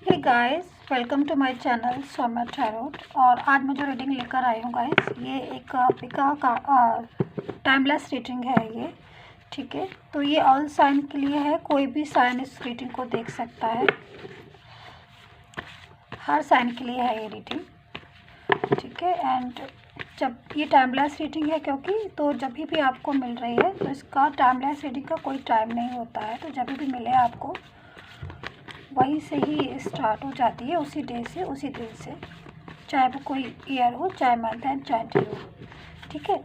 Hey guys, welcome to my channel Saumya tarot. और आज मैं जो रीडिंग लेकर आई हूँ गाइस, ये एक पिका का टाइमलेस रीडिंग है ये। ठीक है, तो ये ऑल साइन के लिए है, कोई भी साइन इस रीडिंग को देख सकता है, हर साइन के लिए है ये रीडिंग। ठीक है, एंड जब ये टाइमलेस रीडिंग है क्योंकि तो जब भी आपको मिल रही है तो इसका टाइमलेस रीडिंग का कोई टाइम नहीं होता है, तो जब भी मिले आपको वहीं से ही स्टार्ट हो जाती है, उसी डे से, उसी दिन से, चाहे वो कोई ईयर हो, चाहे मंथ एंड चाहे डे हो। ठीक है,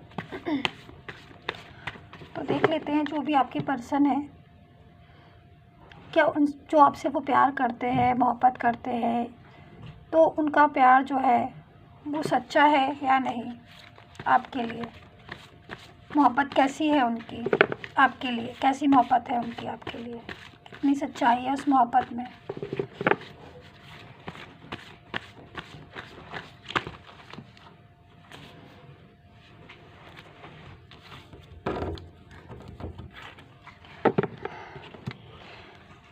तो देख लेते हैं जो भी आपके पर्सन है, क्या उन जो आपसे वो प्यार करते हैं, मोहब्बत करते हैं, तो उनका प्यार जो है वो सच्चा है या नहीं। आपके लिए मोहब्बत कैसी है उनकी, आपके लिए कैसी मोहब्बत है उनकी आपके लिए, कितनी सच्चाई है उस मोहब्बत में।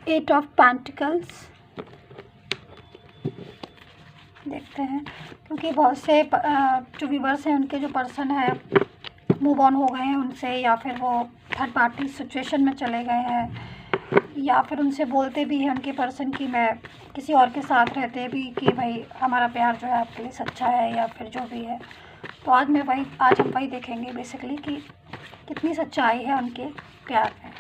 एट ऑफ पेंटिकल्स देखते हैं, क्योंकि बहुत से जो व्यूवर्स हैं उनके जो पर्सन है मूव ऑन हो गए हैं उनसे, या फिर वो थर्ड पार्टी सिचुएशन में चले गए हैं, या फिर उनसे बोलते भी हैं उनके पर्सन की मैं किसी और के साथ रहते भी कि भाई हमारा प्यार जो है आपके लिए सच्चा है, या फिर जो भी है। तो आज हम वही देखेंगे बेसिकली कि कितनी सच्चाई है उनके प्यार में।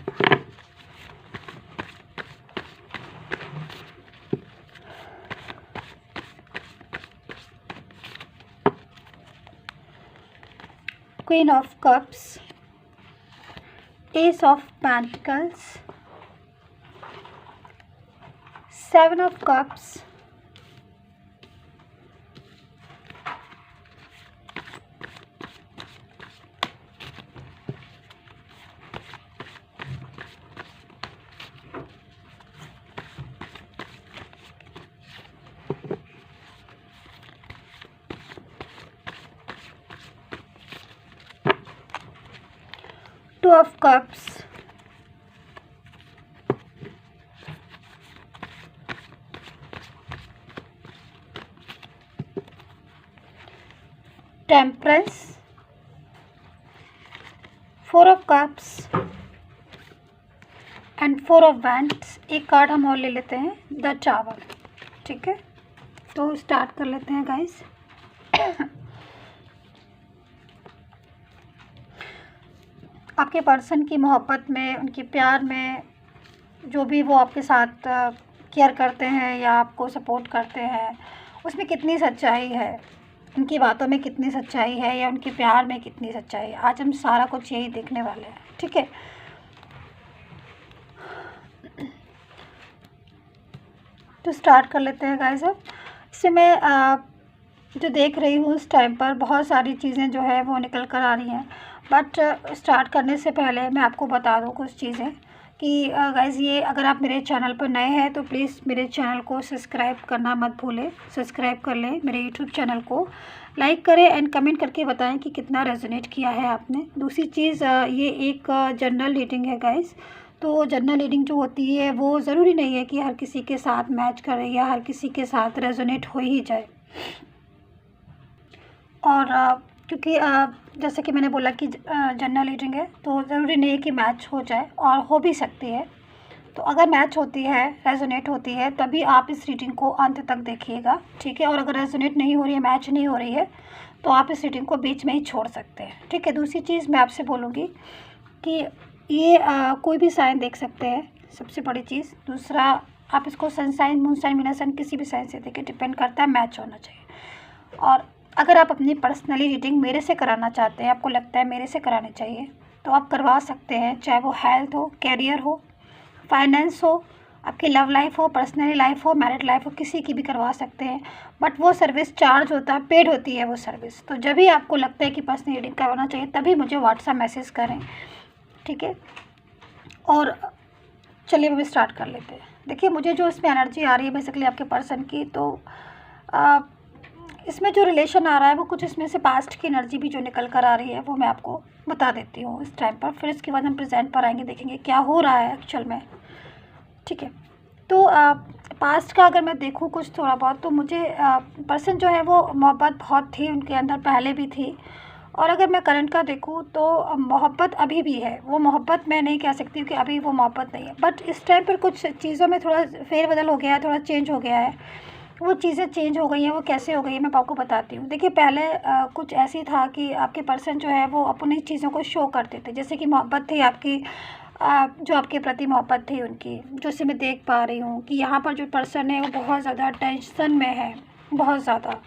Queen of Cups, Ace of Pentacles, Seven of Cups, Two of Cups, Temperance, Four of Cups and four of wands. एक कार्ड हम और ले लेते हैं, द टावर। ठीक है, तो स्टार्ट कर लेते हैं गाइस। आपके पर्सन की मोहब्बत में, उनके प्यार में, जो भी वो आपके साथ केयर करते हैं या आपको सपोर्ट करते हैं, उसमें कितनी सच्चाई है, उनकी बातों में कितनी सच्चाई है, या उनके प्यार में कितनी सच्चाई है, आज हम सारा कुछ यही देखने वाले हैं। ठीक है, तो स्टार्ट कर लेते हैं गाइस। अब इससे मैं जो देख रही हूँ उस टाइम पर बहुत सारी चीज़ें जो है वो निकल कर आ रही हैं, बट स्टार्ट करने से पहले मैं आपको बता दूँ कुछ चीज़ें कि गाइस, ये अगर आप मेरे चैनल पर नए हैं तो प्लीज़ मेरे चैनल को सब्सक्राइब करना मत भूलें। सब्सक्राइब कर लें मेरे यूट्यूब चैनल को, लाइक करें एंड कमेंट करके बताएं कि कितना रेजोनेट किया है आपने। दूसरी चीज़, ये एक जनरल रीडिंग है गाइस, तो जनरल रीडिंग जो होती है वो ज़रूरी नहीं है कि हर किसी के साथ मैच करे या हर किसी के साथ रेजोनेट हो ही जाए। और क्योंकि जैसे कि मैंने बोला कि जनरल रीडिंग है तो ज़रूरी नहीं है कि मैच हो जाए, और हो भी सकती है। तो अगर मैच होती है, रेजोनेट होती है, तभी आप इस रीडिंग को अंत तक देखिएगा। ठीक है, और अगर रेजोनेट नहीं हो रही है, मैच नहीं हो रही है, तो आप इस रीडिंग को बीच में ही छोड़ सकते हैं। ठीक है, दूसरी चीज़ मैं आपसे बोलूँगी कि ये कोई भी साइन देख सकते हैं, सबसे बड़ी चीज़। दूसरा, आप इसको सन साइन, मून साइन, मीना साइन, किसी भी साइन से देखें, डिपेंड करता है, मैच होना चाहिए। और अगर आप अपनी पर्सनली रीडिंग मेरे से कराना चाहते हैं, आपको लगता है मेरे से करानी चाहिए, तो आप करवा सकते हैं, चाहे वो हेल्थ हो, कैरियर हो, फाइनेंस हो, आपकी लव लाइफ हो, पर्सनली लाइफ हो, मैरिड लाइफ हो, किसी की भी करवा सकते हैं। बट वो सर्विस चार्ज होता है, पेड होती है वो सर्विस। तो जब भी आपको लगता है कि पर्सनल रीडिंग करवाना चाहिए, तभी मुझे व्हाट्सएप मैसेज करें। ठीक है, और चलिए हम स्टार्ट कर लेते हैं। देखिए, मुझे जो इसमें एनर्जी आ रही है बेसिकली आपके पर्सन की, तो इसमें जो रिलेशन आ रहा है वो कुछ इसमें से पास्ट की एनर्जी भी जो निकल कर आ रही है वो मैं आपको बता देती हूँ इस टाइम पर। फिर इसके बाद हम प्रेजेंट पर आएंगे, देखेंगे क्या हो रहा है एक्चुअल में। ठीक है, तो पास्ट का अगर मैं देखूँ कुछ थोड़ा बहुत, तो मुझे पर्सन जो है वो मोहब्बत बहुत थी उनके अंदर, पहले भी थी। और अगर मैं करंट का देखूँ तो मोहब्बत अभी भी है। वो मोहब्बत मैं नहीं कह सकती हूँ कि अभी वो मोहब्बत नहीं है, बट इस टाइम पर कुछ चीज़ों में थोड़ा फेरबदल हो गया है, थोड़ा चेंज हो गया है। वो चीज़ें चेंज हो गई हैं, वो कैसे हो गई है मैं आपको बताती हूँ। देखिए, पहले कुछ ऐसी था कि आपके पर्सन जो है वो अपनी चीज़ों को शो करते थे, जैसे कि मोहब्बत थी आपकी, जो आपके प्रति मोहब्बत थी उनकी, जैसे मैं देख पा रही हूँ कि यहाँ पर जो पर्सन है वो बहुत ज़्यादा टेंशन में है, बहुत ज़्यादा।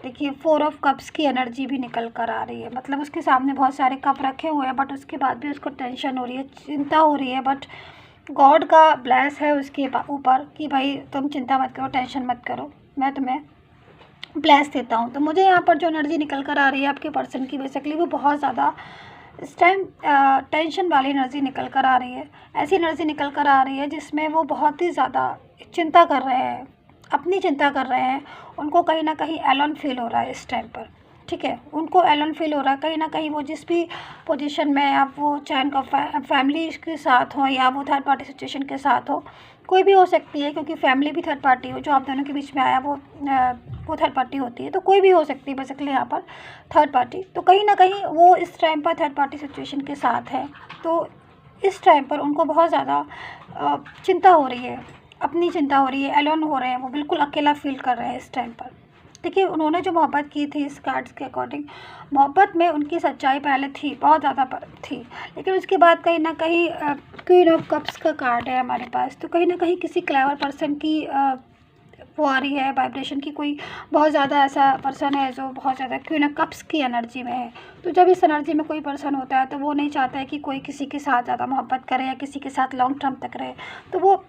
देखिए, 4 ऑफ कप्स की एनर्जी भी निकल कर आ रही है, मतलब उसके सामने बहुत सारे कप रखे हुए हैं, बट उसके बाद भी उसको टेंशन हो रही है, चिंता हो रही है। बट गॉड का ब्लेस है उसके ऊपर कि भाई तुम चिंता मत करो, टेंशन मत करो, मैं तुम्हें ब्लेस देता हूँ। तो मुझे यहाँ पर जो एनर्जी निकल कर आ रही है आपके पर्सन की, बेसिकली वो बहुत ज़्यादा इस टाइम टेंशन वाली एनर्जी निकल कर आ रही है। ऐसी एनर्जी निकल कर आ रही है जिसमें वो बहुत ही ज़्यादा चिंता कर रहे हैं, अपनी चिंता कर रहे हैं। उनको कहीं ना कहीं एलोन फील हो रहा है इस टाइम पर, ठीक है, उनको एलोन फील हो रहा है कहीं ना कहीं। वो जिस भी पोजीशन में, आप वो चाहे उनका फैमिली के साथ हो या वो थर्ड पार्टी सिचुएशन के साथ हो, कोई भी हो सकती है, क्योंकि फैमिली भी थर्ड पार्टी हो, जो आप दोनों के बीच में आया वो थर्ड पार्टी होती है, तो कोई भी हो सकती है बेसिकली यहाँ पर थर्ड पार्टी। तो कहीं ना कहीं वो इस टाइम पर थर्ड पार्टी सिचुएशन के साथ है। तो इस टाइम पर उनको बहुत ज़्यादा चिंता हो रही है, अपनी चिंता हो रही है, एलोन हो रहे हैं, वो बिल्कुल अकेला फील कर रहे हैं इस टाइम पर। देखिए, उन्होंने जो मोहब्बत की थी इस कार्ड्स के अकॉर्डिंग, मोहब्बत में उनकी सच्चाई पहले थी, बहुत ज़्यादा थी, लेकिन उसके बाद कहीं ना कहीं क्वीन ऑफ कप्स का कार्ड है हमारे पास। तो कहीं ना कहीं किसी क्लेवर पर्सन की वो आ रही है वाइब्रेशन की, कोई बहुत ज़्यादा ऐसा पर्सन है जो बहुत ज़्यादा क्वीन ऑफ कप्स की एनर्जी में है। तो जब इस एनर्जी में कोई पर्सन होता है तो वो नहीं चाहता है कि कोई किसी के साथ ज़्यादा मोहब्बत करे या किसी के साथ लॉन्ग टर्म तक रहे। तो वो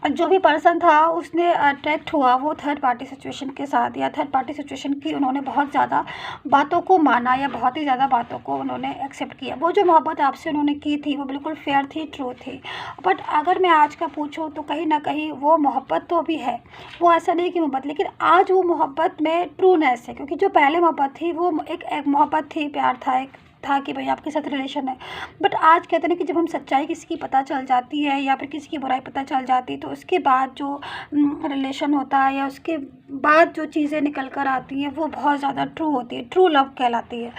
जो भी पर्सन था उसने अट्रैक्ट हुआ वो थर्ड पार्टी सिचुएशन के साथ, या थर्ड पार्टी सिचुएशन की उन्होंने बहुत ज़्यादा बातों को माना, या बहुत ही ज़्यादा बातों को उन्होंने एक्सेप्ट किया। वो जो मोहब्बत आपसे उन्होंने की थी वो बिल्कुल फेयर थी, ट्रू थी। बट अगर मैं आज का पूछूं तो कहीं ना कहीं वो मोहब्बत तो भी है, वो ऐसा नहीं कि मोहब्बत, लेकिन आज वो मोहब्बत में ट्रूनेस है। क्योंकि जो पहले मोहब्बत थी वो एक मोहब्बत थी, प्यार था, एक था कि भाई आपके साथ रिलेशन है। बट आज कहते हैं कि जब हम सच्चाई किसी की पता चल जाती है या फिर किसी की बुराई पता चल जाती है, तो उसके बाद जो रिलेशन होता है या उसके बाद जो चीज़ें निकल कर आती हैं वो बहुत ज़्यादा ट्रू होती है, ट्रू लव कहलाती है।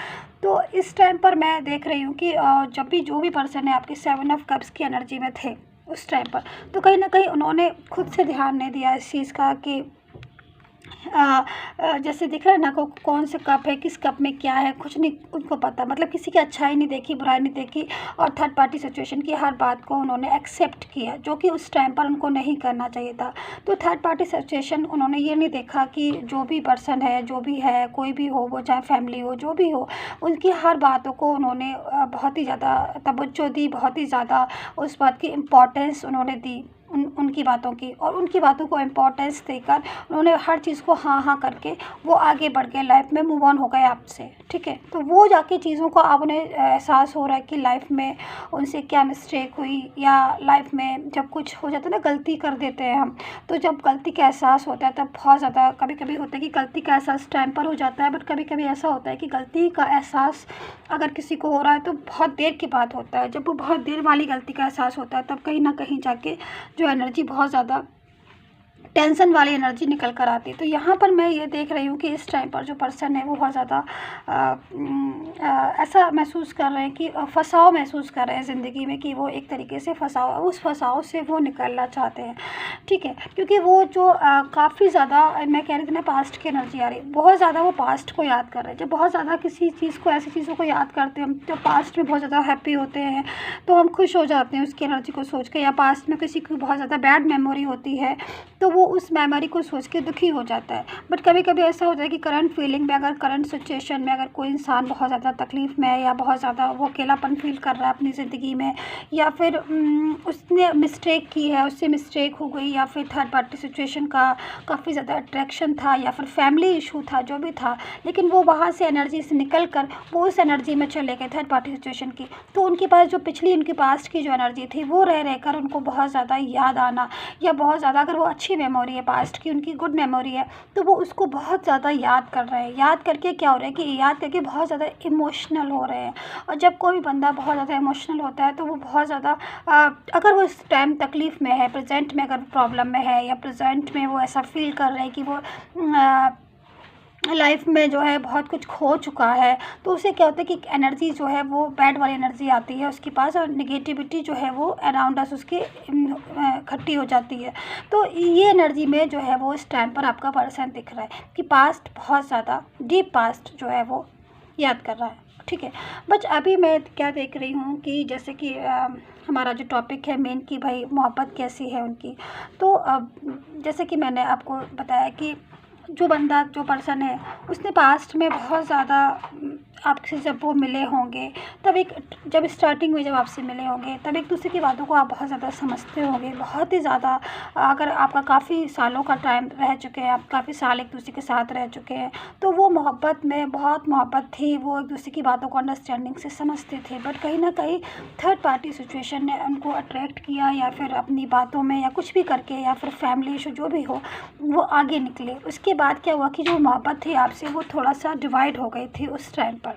तो इस टाइम पर मैं देख रही हूँ कि जब भी जो भी पर्सन है आपके 7 ऑफ कप्स की एनर्जी में थे उस टाइम पर, तो कहीं ना कहीं उन्होंने खुद से ध्यान नहीं दिया इस चीज़ का कि जैसे दिख रहा है ना को कौन से कप है, किस कप में क्या है, कुछ नहीं उनको पता। मतलब किसी की अच्छाई नहीं देखी, बुराई नहीं देखी, और थर्ड पार्टी सिचुएशन की हर बात को उन्होंने एक्सेप्ट किया, जो कि उस टाइम पर उनको नहीं करना चाहिए था। तो थर्ड पार्टी सिचुएशन उन्होंने ये नहीं देखा कि जो भी पर्सन है, जो भी है, कोई भी हो, वो चाहे फैमिली हो, जो भी हो, उनकी हर बातों को उन्होंने बहुत ही ज़्यादा तवज्जो दी, बहुत ही ज़्यादा उस बात की इम्पोर्टेंस उन्होंने दी, उनकी बातों की, और उनकी बातों को इम्पोर्टेंस देकर उन्होंने हर चीज़ को हाँ हाँ करके वो आगे बढ़ गए, लाइफ में मूव ऑन हो गए आपसे, ठीक है। तो वो जाके चीज़ों को अब उन्हें एहसास हो रहा है कि लाइफ में उनसे क्या मिस्टेक हुई, या लाइफ में जब कुछ हो जाता है ना, गलती कर देते हैं हम, तो जब गलती का एहसास होता है तब बहुत ज़्यादा कभी कभी होता है कि गलती का एहसास टाइम पर हो जाता है, बट कभी कभी ऐसा होता है कि गलती का एहसास अगर किसी को हो रहा है तो बहुत देर की बात होता है। जब वो बहुत देर वाली गलती का एहसास होता है तब कहीं ना कहीं जाके जो एनर्जी बहुत ज़्यादा टेंशन वाली एनर्जी निकल कर आती है। तो यहाँ पर मैं ये देख रही हूँ कि इस टाइम पर जो पर्सन है वो बहुत ज़्यादा ऐसा महसूस कर रहे हैं कि फंसाव महसूस कर रहे हैं ज़िंदगी में, कि वो एक तरीके से फंसाव, उस फंसाव से वो निकलना चाहते हैं, ठीक है। क्योंकि वो जो काफ़ी ज़्यादा, मैं कह रही थी ना, पास्ट की एनर्जी आ रही है, बहुत ज़्यादा वो पास्ट को याद कर रहे हैं। जब बहुत ज़्यादा किसी चीज़ को, ऐसी चीज़ों को याद करते हैं हम, जब पास्ट में बहुत ज़्यादा हैप्पी होते हैं तो हम खुश हो जाते हैं उसकी एनर्जी को सोच के, या पास्ट में किसी की बहुत ज़्यादा बैड मेमोरी होती है तो वो उस मेमोरी को सोच के दुखी हो जाता है। बट कभी कभी ऐसा होता है कि करंट फीलिंग में, अगर करंट सिचुएशन में अगर कोई इंसान बहुत ज़्यादा तकलीफ़ में है, या बहुत ज़्यादा वो अकेलापन फील कर रहा है अपनी ज़िंदगी में, या फिर उसने मिस्टेक की है, उससे मिस्टेक हो गई, या फिर थर्ड पार्टी सिचुएशन का काफ़ी ज़्यादा अट्रैक्शन था, या फिर फैमिली इशू था, जो भी था, लेकिन वो वहाँ से एनर्जी से निकल कर वो उस एनर्जी में चले गए थर्ड पार्टी सिचुएशन की। तो उनके पास जो पिछली, उनके पास्ट की जो एनर्जी थी वो रह रहकर उनको बहुत ज़्यादा याद आना, या बहुत ज़्यादा, अगर वो अच्छी अच्छी मेमोरी है, पास्ट की उनकी गुड मेमोरी है, तो वो उसको बहुत ज़्यादा याद कर रहे हैं। याद करके क्या हो रहा है कि याद करके बहुत ज़्यादा इमोशनल हो रहे हैं। और जब कोई भी बंदा बहुत ज़्यादा इमोशनल होता है तो वो बहुत ज़्यादा अगर वो इस टाइम तकलीफ़ में है, प्रेजेंट में अगर प्रॉब्लम में है, या प्रेजेंट में वो ऐसा फील कर रहे हैं कि वो लाइफ में जो है बहुत कुछ खो चुका है, तो उसे क्या होता है कि एनर्जी जो है वो बैड वाली एनर्जी आती है उसके पास, और नेगेटिविटी जो है वो अराउंड अस उसकी इकट्ठी हो जाती है। तो ये एनर्जी में जो है वो इस टाइम पर आपका पर्सन दिख रहा है कि पास्ट बहुत ज़्यादा डीप पास्ट जो है वो याद कर रहा है, ठीक है। बट अभी मैं क्या देख रही हूँ कि जैसे कि हमारा जो टॉपिक है मेन कि भाई मोहब्बत कैसी है उनकी, तो जैसे कि मैंने आपको बताया कि जो बंदा जो पर्सन है उसने पास्ट में बहुत ज़्यादा आपसे जब वो मिले होंगे, तब जब स्टार्टिंग में जब आपसे मिले होंगे तब एक दूसरे की बातों को आप बहुत ज़्यादा समझते होंगे, बहुत ही ज़्यादा। अगर आपका काफ़ी सालों का टाइम रह चुके हैं, आप काफ़ी साल एक दूसरे के साथ रह चुके हैं, तो वो मोहब्बत में बहुत मोहब्बत थी, वो एक दूसरे की बातों को अंडरस्टैंडिंग से समझते थे। बट कहीं ना कहीं थर्ड पार्टी सिचुएशन ने उनको अट्रैक्ट किया, या फिर अपनी बातों में या कुछ भी करके, या फिर फैमिली इशू जो भी हो, वो आगे निकले। उसके बाद क्या हुआ कि जो मोहब्बत थी आपसे वो थोड़ा सा डिवाइड हो गई थी उस टाइम पर।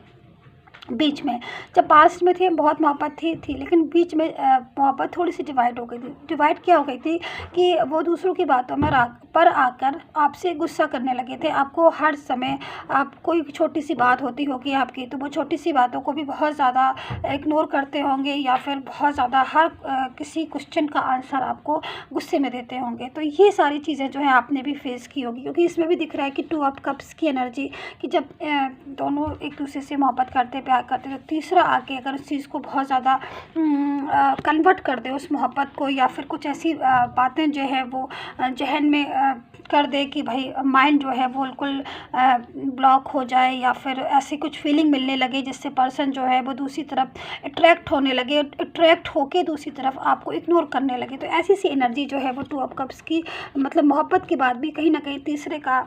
बीच में जब पास्ट में थे बहुत मोहब्बत थी, लेकिन बीच में मोहब्बत थोड़ी सी डिवाइड हो गई थी। डिवाइड क्या हो गई थी कि वो दूसरों की बातों में पर आकर आपसे गुस्सा करने लगे थे। आपको हर समय आप कोई छोटी सी बात होती होगी आपकी, तो वो छोटी सी बातों को भी बहुत ज़्यादा इग्नोर करते होंगे, या फिर बहुत ज़्यादा हर किसी क्वेश्चन का आंसर आपको गुस्से में देते होंगे। तो ये सारी चीज़ें जो है आपने भी फेस की होगी, क्योंकि इसमें भी दिख रहा है कि 2 ऑफ कप्स की एनर्जी, कि जब दोनों एक दूसरे से मोहब्बत करते प्यार करते, तो तीसरा आके अगर उस चीज़ को बहुत ज़्यादा कन्वर्ट कर दे उस मोहब्बत को, या फिर कुछ ऐसी बातें जो है वो जहन में कर दे कि भाई माइंड जो है वो बिल्कुल ब्लॉक हो जाए, या फिर ऐसी कुछ फीलिंग मिलने लगे जिससे पर्सन जो है वो दूसरी तरफ अट्रैक्ट होने लगे, अट्रैक्ट होके दूसरी तरफ आपको इग्नोर करने लगे। तो ऐसी सी एनर्जी जो है वो 2 ऑफ कप्स की, मतलब मोहब्बत के बाद भी कहीं ना कहीं तीसरे का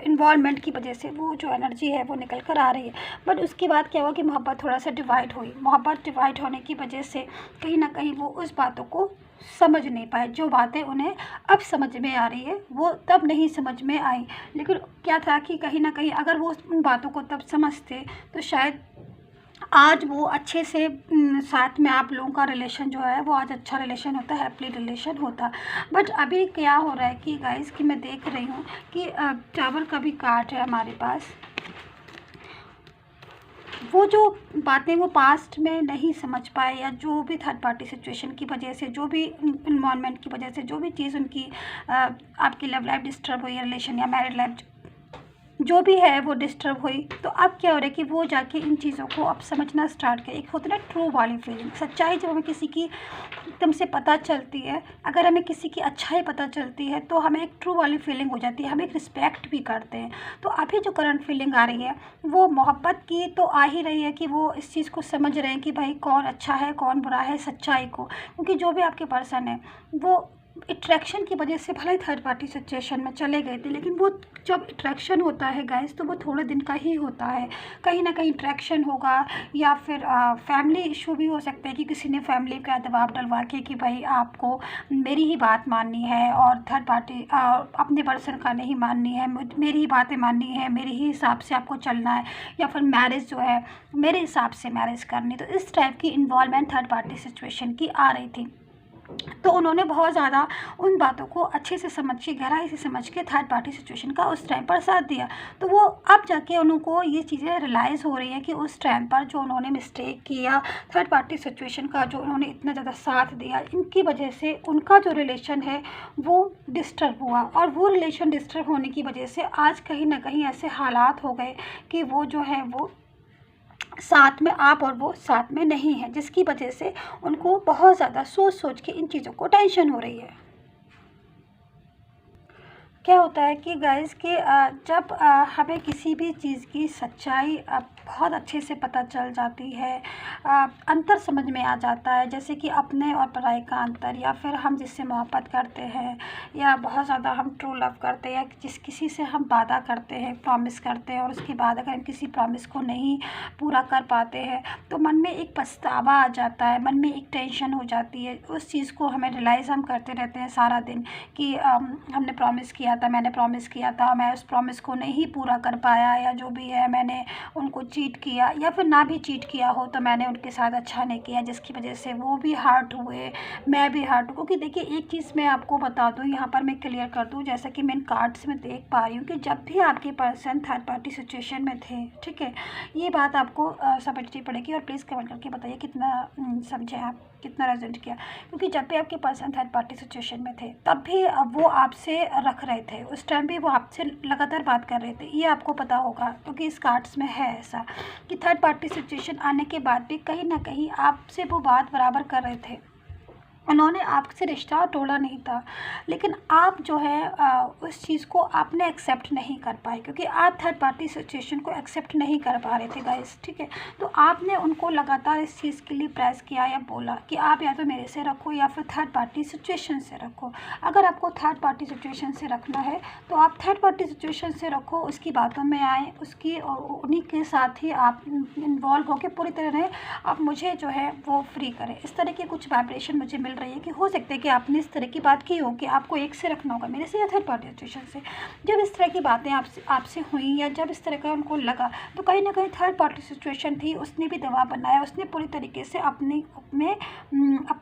इन्वॉल्वमेंट की वजह से वो जो एनर्जी है वो निकल कर आ रही है। बट उसके बाद क्या हुआ कि मोहब्बत थोड़ा सा डिवाइड हुई। मोहब्बत डिवाइड होने की वजह से कहीं ना कहीं वो उस बातों को समझ नहीं पाए। जो बातें उन्हें अब समझ में आ रही है वो तब नहीं समझ में आई। लेकिन क्या था कि कहीं ना कहीं अगर वो उन बातों को तब समझते तो शायद आज वो अच्छे से साथ में आप लोगों का रिलेशन जो है वो आज अच्छा रिलेशन होता है, हैप्पी रिलेशन होता। बट अभी क्या हो रहा है कि गाइस कि मैं देख रही हूँ कि टावर का भी कार्ड है हमारे पास। वो जो बातें वो पास्ट में नहीं समझ पाए, या जो भी थर्ड पार्टी सिचुएशन की वजह से, जो भी इन्वॉल्वमेंट की वजह से, जो भी चीज़ उनकी आपकी लव लाइफ डिस्टर्ब हुई, रिलेशन या मैरिड लाइफ जो भी है वो डिस्टर्ब हुई, तो अब क्या हो रहा है कि वो जाके इन चीज़ों को अब समझना स्टार्ट किया। एक होता है ना ट्रू वाली फीलिंग, सच्चाई जब हमें किसी की एकदम से पता चलती है, अगर हमें किसी की अच्छाई पता चलती है तो हमें एक ट्रू वाली फीलिंग हो जाती है, हम एक रिस्पेक्ट भी करते हैं। तो अभी जो करंट फीलिंग आ रही है वो मोहब्बत की तो आ ही रही है कि वो इस चीज़ को समझ रहे हैं कि भाई कौन अच्छा है कौन बुरा है, सच्चाई को। क्योंकि जो भी आपके पर्सन है वो अट्रैक्शन की वजह से भले ही थर्ड पार्टी सिचुएशन में चले गए थे, लेकिन वो जब अट्रैक्शन होता है गाइस तो वो थोड़े दिन का ही होता है। कहीं ना कहीं अट्रैक्शन होगा, या फिर फैमिली इशू भी हो सकता है कि किसी ने फैमिली का दबाव डलवा के कि भाई आपको मेरी ही बात माननी है, और थर्ड पार्टी अपने पर्सन का नहीं माननी है, मेरी ही बातें माननी है, मेरे ही हिसाब से आपको चलना है, या फिर मैरिज जो है मेरे हिसाब से मैरिज करनी। तो इस टाइप की इन्वॉल्वमेंट थर्ड पार्टी सिचुएशन की आ रही थी। तो उन्होंने बहुत ज़्यादा उन बातों को अच्छे से समझ के, गहराई से समझ के थर्ड पार्टी सिचुएशन का उस टाइम पर साथ दिया। तो वो अब जाके उनको ये चीज़ें रियलाइज़ हो रही है कि उस टाइम पर जो उन्होंने मिस्टेक किया, थर्ड पार्टी सिचुएशन का जो उन्होंने इतना ज़्यादा साथ दिया, इनकी वजह से उनका जो रिलेशन है वो डिस्टर्ब हुआ। और वो रिलेशन डिस्टर्ब होने की वजह से आज कहीं ना कहीं ऐसे हालात हो गए कि वो जो है वो साथ में, आप और वो साथ में नहीं है, जिसकी वजह से उनको बहुत ज़्यादा सोच सोच के इन चीज़ों को टेंशन हो रही है। क्या होता है कि गाइस कि जब हमें किसी भी चीज़ की सच्चाई बहुत अच्छे से पता चल जाती है। अंतर समझ में आ जाता है, जैसे कि अपने और पराई का अंतर, या फिर हम जिससे मोहब्बत करते हैं या बहुत ज़्यादा हम ट्रू लव करते हैं, या किसी से हम वादा करते हैं, प्रॉमिस करते हैं, और उसके बाद अगर हम किसी प्रॉमिस को नहीं पूरा कर पाते हैं तो मन में एक पछतावा आ जाता है, मन में एक टेंशन हो जाती है। उस चीज़ को हमें रियलाइज़ हम करते रहते हैं सारा दिन कि हमने प्रॉमिस किया था, मैंने प्रॉमिस किया था, मैं उस प्रॉमिस को नहीं पूरा कर पाया, या जो भी है मैंने उनको चीट किया, या फिर ना भी चीट किया हो तो मैंने उनके साथ अच्छा नहीं किया, जिसकी वजह से वो भी हर्ट हुए, मैं भी हर्ट हूँ। क्योंकि देखिए एक चीज़ मैं आपको बता दूँ, यहाँ पर मैं क्लियर कर दूँ, जैसा कि मैं इन कार्ड्स में देख पा रही हूँ कि जब भी आपके पर्सन थर्ड पार्टी सिचुएशन में थे, ठीक है, ये बात आपको समझनी पड़ेगी। और प्लीज़ कमेंट करके बताइए कितना समझे आप, कितना रेजोनेट किया। क्योंकि जब भी आपके पर्सन थर्ड पार्टी सिचुएशन में थे तब भी वो आपसे रख रहे थे, उस टाइम भी वो आपसे लगातार बात कर रहे थे, ये आपको पता होगा। क्योंकि इस कार्ड्स में है ऐसा कि थर्ड पार्टी सिचुएशन आने के बाद भी कहीं ना कहीं आपसे वो बात बराबर कर रहे थे, उन्होंने आपसे रिश्ता तोड़ा नहीं था, लेकिन आप जो है उस चीज़ को आपने एक्सेप्ट नहीं कर पाए, क्योंकि आप थर्ड पार्टी सिचुएशन को एक्सेप्ट नहीं कर पा रहे थे गाइस, ठीक है। तो आपने उनको लगातार इस चीज़ के लिए प्रेस किया या बोला कि आप या तो मेरे से रखो या फिर थर्ड पार्टी सिचुएशन से रखो। अगर आपको थर्ड पार्टी सिचुएशन से रखना है तो आप थर्ड पार्टी सिचुएशन से रखो, उसकी बातों में आए, उसकी उन्हीं के साथ ही आप इन्वॉल्व होकर पूरी तरह आप मुझे जो है वो फ्री करें। इस तरह के कुछ वाइब्रेशन मुझे मिल रही है कि हो सकता है कि आपने इस तरह की बात की हो कि आपको एक से रखना होगा, मेरे से या थर्ड पार्टी सिचुएशन से। जब इस तरह की बातें आपसे हुई या जब इस तरह का उनको लगा तो कहीं ना कहीं थर्ड पार्टी सिचुएशन थी, उसने भी दबाव बनाया, उसने पूरी तरीके से अपनी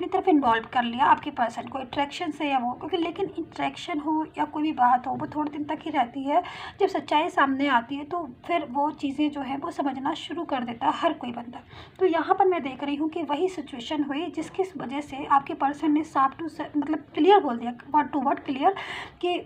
तरफ इन्वॉल्व कर लिया आपके पर्सन को, अट्रैक्शन से या वो। क्योंकि लेकिन अट्रैक्शन हो या कोई भी बात हो वो थोड़े दिन तक ही रहती है, जब सच्चाई सामने आती है तो फिर वो चीज़ें जो है वो समझना शुरू कर देता है हर कोई बंदा। तो यहाँ पर मैं देख रही हूँ कि वही सिचुएशन हुई जिसकी वजह से आपके पर्सन ने साफ टू मतलब क्लियर बोल दिया, वर्ड टू वर्ड क्लियर, कि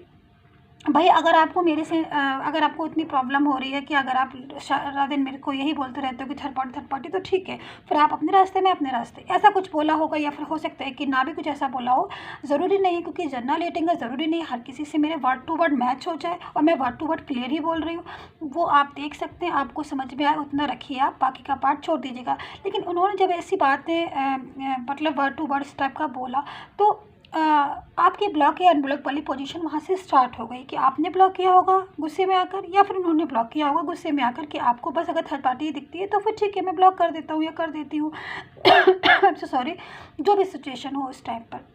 भाई अगर आपको मेरे से अगर आपको इतनी प्रॉब्लम हो रही है कि अगर आप सारा दिन मेरे को यही बोलते रहते हो कि थर्ड पार्टी तो ठीक है, फिर आप अपने रास्ते में अपने रास्ते, ऐसा कुछ बोला होगा। या फिर हो सकता है कि ना भी कुछ ऐसा बोला हो, ज़रूरी नहीं, क्योंकि जनरल रेटिंग है, ज़रूरी नहीं हर किसी से मेरे वर्ड टू वर्ड मैच हो जाए और मैं वर्ड टू वर्ड क्लियर ही बोल रही हूँ। वो आप देख सकते हैं, आपको समझ में आए उतना रखिए, आप बाकी का पार्ट छोड़ दीजिएगा। लेकिन उन्होंने जब ऐसी बातें मतलब वर्ड टू वर्ड इस टाइप का बोला तो आपके ब्लॉक या अनब्लॉक वाली पोजीशन वहाँ से स्टार्ट हो गई कि आपने ब्लॉक किया होगा गुस्से में आकर, या फिर उन्होंने ब्लॉक किया होगा गुस्से में आकर कि आपको बस अगर थर्ड पार्टी दिखती है तो फिर ठीक है मैं ब्लॉक कर देता हूँ या कर देती हूँ। आई एम सो सॉरी, जो भी सिचुएशन हो उस टाइम पर,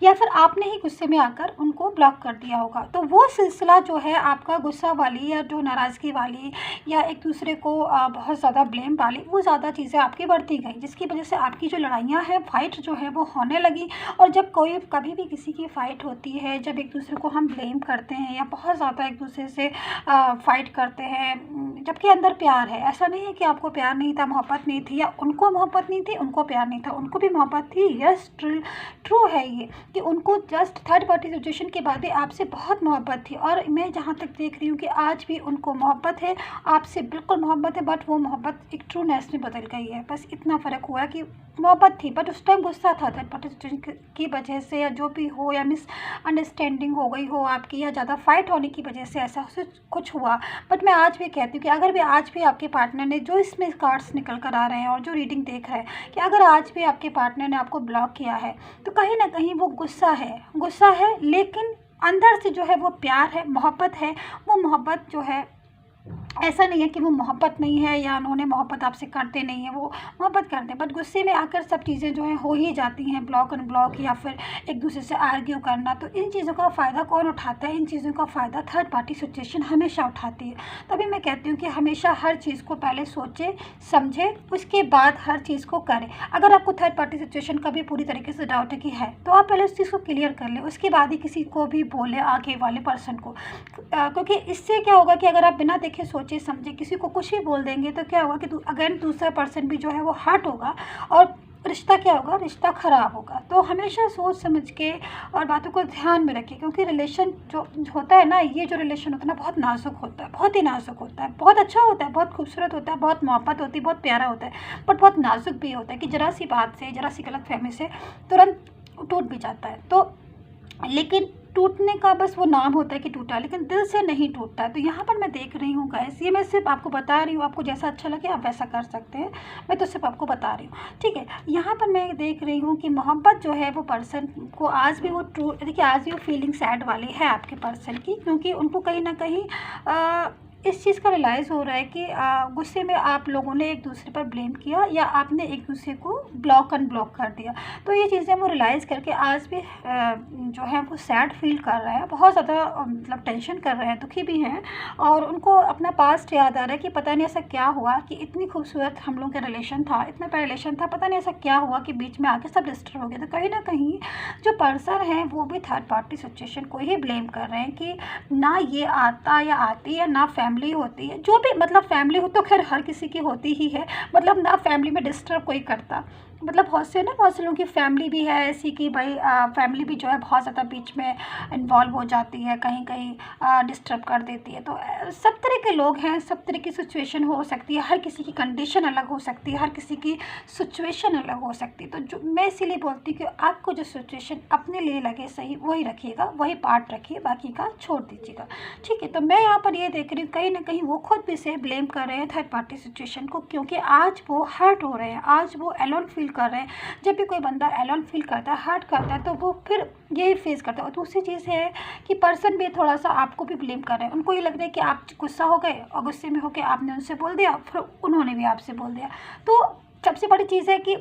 या फिर आपने ही गुस्से में आकर उनको ब्लॉक कर दिया होगा। तो वो सिलसिला जो है आपका गुस्सा वाली या जो नाराज़गी वाली या एक दूसरे को बहुत ज़्यादा ब्लेम वाली, वो ज़्यादा चीज़ें आपकी बढ़ती गई, जिसकी वजह से आपकी जो लड़ाइयाँ हैं, फाइट जो है वो होने लगी। और जब कभी भी किसी की फ़ाइट होती है, जब एक दूसरे को हम ब्लेम करते हैं या बहुत ज़्यादा एक दूसरे से फ़ाइट करते हैं, जबकि अंदर प्यार है, ऐसा नहीं है कि आपको प्यार नहीं था, मोहब्बत नहीं थी, या उनको मोहब्बत नहीं थी, उनको प्यार नहीं था, उनको भी मोहब्बत थी। यस, ट्रू है ये कि उनको जस्ट थर्ड पार्टी सिचुएशन के बाद भी आपसे बहुत मोहब्बत थी। और मैं जहाँ तक देख रही हूँ कि आज भी उनको मोहब्बत है, आपसे बिल्कुल मोहब्बत है, बट वो मोहब्बत एक ट्रूनेस में बदल गई है। बस इतना फ़र्क हुआ कि मोहब्बत थी बट उस टाइम गुस्सा था थर्ड पार्टी सिचुएशन की वजह से, या जो भी हो, या मिसअंडरस्टैंडिंग हो गई हो आपकी, या ज़्यादा फाइट होने की वजह से ऐसा कुछ हुआ। बट मैं आज भी कहती हूँ कि अगर भी आज भी आपके पार्टनर ने, जो इसमें कार्ड्स निकल कर आ रहे हैं और जो रीडिंग देख रहे हैं, कि अगर आज भी आपके पार्टनर ने आपको ब्लॉक किया है तो कहीं ना कहीं वो गुस्सा है, लेकिन अंदर से जो है वो प्यार है, मोहब्बत है। वो मोहब्बत जो है, ऐसा नहीं है कि वो मोहब्बत नहीं है या उन्होंने मोहब्बत आपसे करते नहीं है, वो मोहब्बत करते हैं, बट गुस्से में आकर सब चीज़ें जो हैं हो ही जाती हैं, ब्लॉक अनब्लॉक या फिर एक दूसरे से आर्ग्यू करना। तो इन चीज़ों का फ़ायदा कौन उठाता है? इन चीज़ों का फ़ायदा थर्ड पार्टी सिचुएशन हमेशा उठाती है। तभी मैं कहती हूँ कि हमेशा हर चीज़ को पहले सोचे समझे, उसके बाद हर चीज़ को करें। अगर आपको थर्ड पार्टी सिचुएशन का भी पूरी तरीके से डाउट है कि है, तो आप पहले उस चीज़ को क्लियर कर लें, उसके बाद ही किसी को भी बोले, आगे वाले पर्सन को। क्योंकि इससे क्या होगा कि अगर आप बिना देखे सोचे समझे किसी को कुछ ही बोल देंगे तो क्या होगा कि अगेन दूसरा पर्सन भी जो है वो हर्ट होगा और रिश्ता क्या होगा, रिश्ता ख़राब होगा। तो हमेशा सोच समझ के और बातों को ध्यान में रखिए, क्योंकि रिलेशन जो होता है ना, ये जो रिलेशन होता है ना, बहुत नाजुक होता है, बहुत ही नाजुक होता है। बहुत अच्छा होता है, बहुत खूबसूरत होता है, बहुत मोहब्बत होती है, बहुत प्यारा होता है, बट बहुत नाजुक भी होता है कि ज़रा सी बात से, ज़रा सी गलतफहमी से तुरंत टूट भी जाता है। तो लेकिन टूटने का बस वो नाम होता है कि टूटा, लेकिन दिल से नहीं टूटता है। तो यहाँ पर मैं देख रही हूँ गाइस, ये मैं सिर्फ आपको बता रही हूँ, आपको जैसा अच्छा लगे आप वैसा कर सकते हैं, मैं तो सिर्फ आपको बता रही हूँ, ठीक है। यहाँ पर मैं देख रही हूँ कि मोहब्बत जो है वो पर्सन को आज भी वो ट्रू, देखिए आज भी वो फीलिंग सैड वाली है आपके पर्सन की, क्योंकि उनको कहीं ना कहीं इस चीज़ का रियलाइज़ हो रहा है कि गुस्से में आप लोगों ने एक दूसरे पर ब्लेम किया या आपने एक दूसरे को ब्लॉक अनब्लॉक कर दिया। तो ये चीज़ें वो रियलाइज़ करके आज भी जो है वो सैड फील कर रहे हैं, बहुत ज़्यादा मतलब टेंशन कर रहे हैं, दुखी भी हैं, और उनको अपना पास्ट याद आ रहा है कि पता नहीं ऐसा क्या हुआ कि इतनी खूबसूरत हम लोग का रिलेशन था, इतना प्यारा रिलेशन था, पता नहीं ऐसा क्या हुआ कि बीच में आके सब डिस्टर्ब हो गया। तो कहीं ना कहीं जो पर्सन है वो भी थर्ड पार्टी सिचुएशन को ही ब्लेम कर रहे हैं कि ना ये आता या आती है, ना फैमिली होती है, जो भी मतलब फैमिली हो तो खैर हर किसी की होती ही है, मतलब ना फैमिली में डिस्टर्ब कोई करता, मतलब बहुत से ना, बहुत से लोगों की फैमिली भी है ऐसी कि भाई फैमिली भी जो है बहुत ज़्यादा बीच में इन्वॉल्व हो जाती है, कहीं कहीं डिस्टर्ब कर देती है। तो सब तरह के लोग हैं, सब तरह की सिचुएशन हो सकती है, हर किसी की कंडीशन अलग हो सकती है, हर किसी की सिचुएशन अलग हो सकती है। तो जो मैं इसीलिए बोलती हूँ कि आपको जो सिचुएशन अपने लिए लगे सही वही रखिएगा, वही पार्ट रखिए, बाकी का छोड़ दीजिएगा, ठीक है। तो मैं यहाँ पर ये देख रही हूँ कहीं ना कहीं वो खुद भी से ब्लेम कर रहे हैं थर्ड पार्टी सिचुएशन को, क्योंकि आज वो हर्ट हो रहे हैं, आज वो एलोन फील कर रहे हैं। जब भी कोई बंदा एलोन फील करता है, हर्ट करता है, तो वो फिर यही फेस करता है। और दूसरी चीज़ है कि पर्सन भी थोड़ा सा आपको भी ब्लेम कर रहे हैं, उनको ये लग रहा है कि आप गुस्सा हो गए और गुस्से में होकर आपने उनसे बोल दिया, फिर उन्होंने भी आपसे बोल दिया। तो सबसे बड़ी चीज़ है कि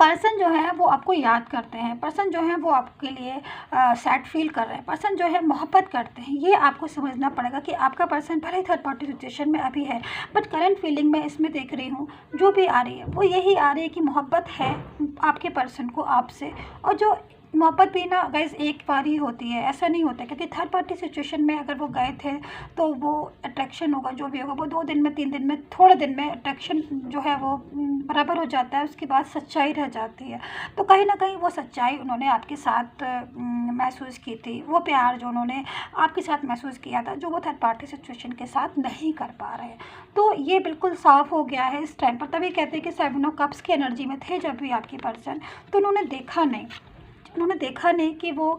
पर्सन जो है वो आपको याद करते हैं, पर्सन जो है वो आपके लिए सैड फील कर रहे हैं, पर्सन जो है मोहब्बत करते हैं। ये आपको समझना पड़ेगा कि आपका पर्सन भले ही थर्ड पार्टी सिचुएशन में अभी है, बट करंट फीलिंग में इसमें देख रही हूँ जो भी आ रही है वो यही आ रही है कि मोहब्बत है आपके पर्सन को आपसे। और जो मोहब्बत भी ना गाइस एक बार ही होती है, ऐसा नहीं होता, क्योंकि थर्ड पार्टी सिचुएशन में अगर वो गए थे तो वो अट्रैक्शन होगा, जो भी होगा वो 2 दिन में 3 दिन में थोड़े दिन में अट्रैक्शन जो है वो बराबर हो जाता है, उसके बाद सच्चाई रह जाती है। तो कहीं ना कहीं वो सच्चाई उन्होंने आपके साथ महसूस की थी, वो प्यार जो उन्होंने आपके साथ महसूस किया था, जो वो थर्ड पार्टी सिचुएशन के साथ नहीं कर पा रहे हैं। तो ये बिल्कुल साफ़ हो गया है इस टाइम पर। तभी कहते हैं कि 7 ऑफ कप्स की एनर्जी में थे जब भी आपके पर्सन, तो उन्होंने देखा नहीं कि वो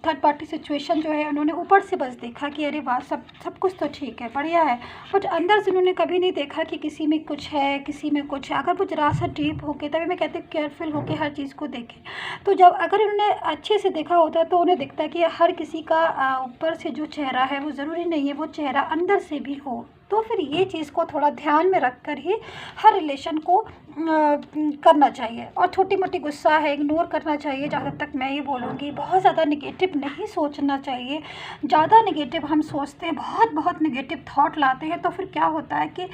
थर्ड पार्टी सिचुएशन जो है, उन्होंने ऊपर से बस देखा कि अरे वाह सब कुछ तो ठीक है, बढ़िया है, बट अंदर से उन्होंने कभी नहीं देखा कि किसी में कुछ है, किसी में कुछ है। अगर वो ज़रा सा डीप होके, तभी मैं कहती हूँ केयरफुल होके हर चीज़ को देखें। तो जब अगर उन्होंने अच्छे से देखा होता तो उन्हें दिखता है कि हर किसी का ऊपर से जो चेहरा है वो ज़रूरी नहीं है वो चेहरा अंदर से भी हो। तो फिर ये चीज़ को थोड़ा ध्यान में रख कर ही हर रिलेशन को करना चाहिए। और छोटी मोटी गुस्सा है इग्नोर करना चाहिए, जहाँ तक मैं ये बोलूँगी बहुत ज़्यादा नेगेटिव नहीं सोचना चाहिए। ज़्यादा नेगेटिव हम सोचते हैं, बहुत नेगेटिव थॉट लाते हैं, तो फिर क्या होता है कि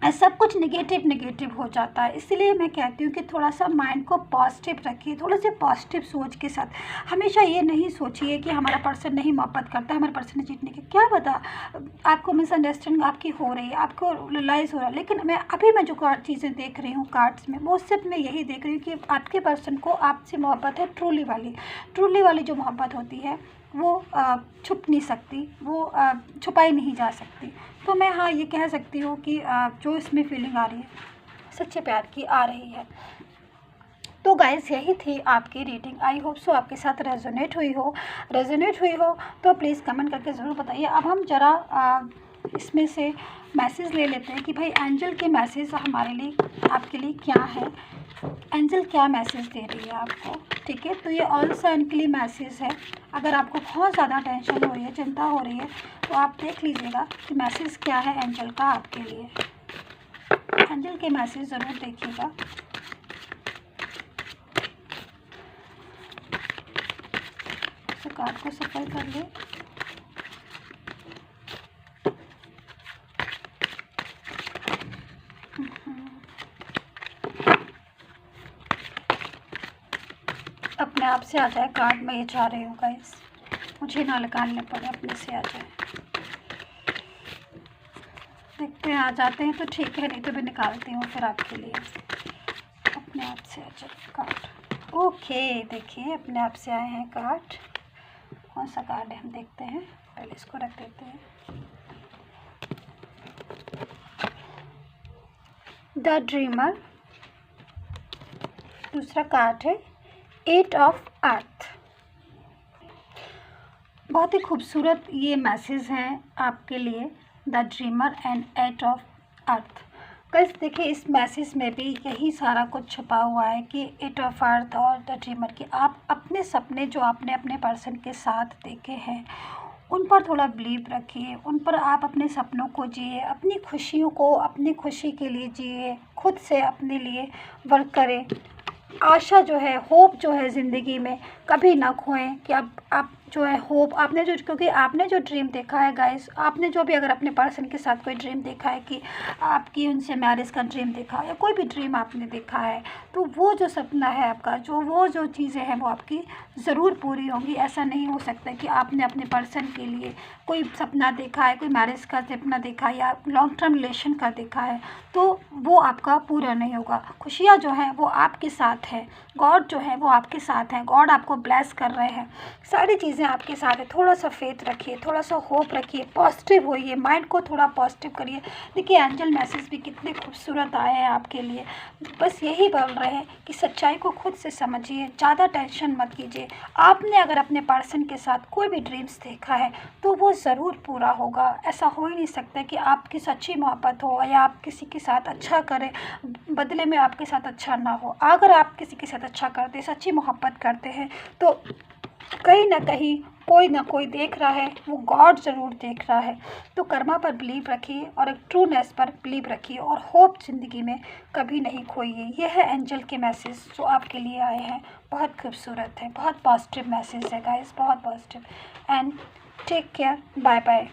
सब कुछ नेगेटिव हो जाता है। इसलिए मैं कहती हूँ कि थोड़ा सा माइंड को पॉजिटिव रखिए, थोड़ा सा पॉजिटिव सोच के साथ। हमेशा ये नहीं सोचिए कि हमारा पर्सन नहीं मोहब्बत करता है, हमारे पर्सन ने चीट नहीं किया, क्या पता आपको मिसअंडरस्टैंडिंग आपकी हो रही है, आपको रियलाइज़ हो रहा है। लेकिन मैं जो चीज़ें देख रही हूँ कार्ड्स में, वो सिर्फ मैं यही देख रही हूँ कि आपके पर्सन को आपसे मोहब्बत है, ट्रूली वाली जो मोहब्बत होती है वो छुप नहीं सकती, वो छुपाई नहीं जा सकती। तो मैं हाँ ये कह सकती हूँ कि जो इसमें फीलिंग आ रही है सच्चे प्यार की आ रही है। तो गाइस यही थी आपकी रीडिंग, आई होप सो आपके साथ रेजोनेट हुई हो तो प्लीज़ कमेंट करके ज़रूर बताइए। अब हम ज़रा इसमें से मैसेज ले लेते हैं कि भाई एंजल के मैसेज हमारे लिए आपके लिए क्या है, एंजल क्या मैसेज दे रही है आपको, ठीक है। तो ये ऑल साइन के लिए मैसेज है। अगर आपको बहुत ज़्यादा टेंशन हो रही है, चिंता हो रही है, तो आप देख लीजिएगा कि मैसेज क्या है एंजल का आपके लिए। एंजल के मैसेज ज़रूर देखिएगा। तो कार्ड को सफल कर ले। अपने आप से आ जाए कार्ड, मैं ये चाह रही हूँ गाइस, मुझे ना निकालने पड़े, अपने से आ जाए। देखते हैं आ जाते हैं तो ठीक है, नहीं तो मैं निकालती हूँ फिर आपके लिए। अपने आप से आ जाए कार्ड। ओके देखिए अपने आप से आए हैं कार्ड। कौन सा कार्ड है हम देखते हैं, पहले इसको रख देते हैं। The dreamer. दूसरा कार्ड है 8 ऑफ अर्थ। बहुत ही खूबसूरत ये मैसेज हैं आपके लिए, the dreamer and at of earth. Guys देखिए, इस मैसेज में भी यही सारा कुछ छुपा हुआ है कि एट ऑफ अर्थ और द ड्रीमर की आप अपने सपने जो आपने अपने पर्सन के साथ देखे हैं उन पर थोड़ा बिलीव रखिए, उन पर आप अपने सपनों को जिए, अपनी खुशियों को अपनी खुशी के लिए जिए, खुद से अपने लिए वर्क करें। आशा जो है, होप जो है ज़िंदगी में कभी ना खोएं कि आप जो है होप आपने जो, क्योंकि आपने जो ड्रीम देखा है गाइस, आपने जो भी अगर अपने पर्सन के साथ कोई ड्रीम देखा है कि आपकी उनसे मैरिज का ड्रीम देखा है या कोई भी ड्रीम आपने देखा है, तो वो जो सपना है आपका, वो जो चीज़ें हैं वो आपकी ज़रूर पूरी होंगी। ऐसा नहीं हो सकता कि आपने अपने पर्सन के लिए कोई सपना देखा है, कोई मैरिज का सपना देखा है या लॉन्ग टर्म रिलेशन का देखा है तो वो आपका पूरा नहीं होगा। खुशियाँ जो हैं वो आपके साथ है, गॉड जो है वो आपके साथ हैं, गॉड आपको ब्लेस कर रहे हैं, सारी चीज़ें आपके साथ है। थोड़ा सा फेथ रखिए, थोड़ा सा होप रखिए, पॉजिटिव होइए, माइंड को थोड़ा पॉजिटिव करिए। देखिए एंजल मैसेज भी कितने खूबसूरत आए हैं आपके लिए। बस यही बोल रहे हैं कि सच्चाई को खुद से समझिए, ज़्यादा टेंशन मत कीजिए। आपने अगर अपने पर्सन के साथ कोई भी ड्रीम्स देखा है तो वो ज़रूर पूरा होगा। ऐसा हो ही नहीं सकता कि आपकी सच्ची मोहब्बत हो या आप किसी के साथ अच्छा करें, बदले में आपके साथ अच्छा ना हो। अगर आप किसी के साथ अच्छा करते, सच्ची मोहब्बत करते हैं तो कहीं ना कहीं कोई ना कोई देख रहा है, वो गॉड ज़रूर देख रहा है। तो कर्मा पर बिलीव रखिए और एक ट्रूनेस पर बिलीव रखिए और होप ज़िंदगी में कभी नहीं खोइए। यह है एंजल के मैसेज जो आपके लिए आए हैं। बहुत खूबसूरत है, बहुत पॉजिटिव मैसेज है गाइस, बहुत positive. And take care, bye bye.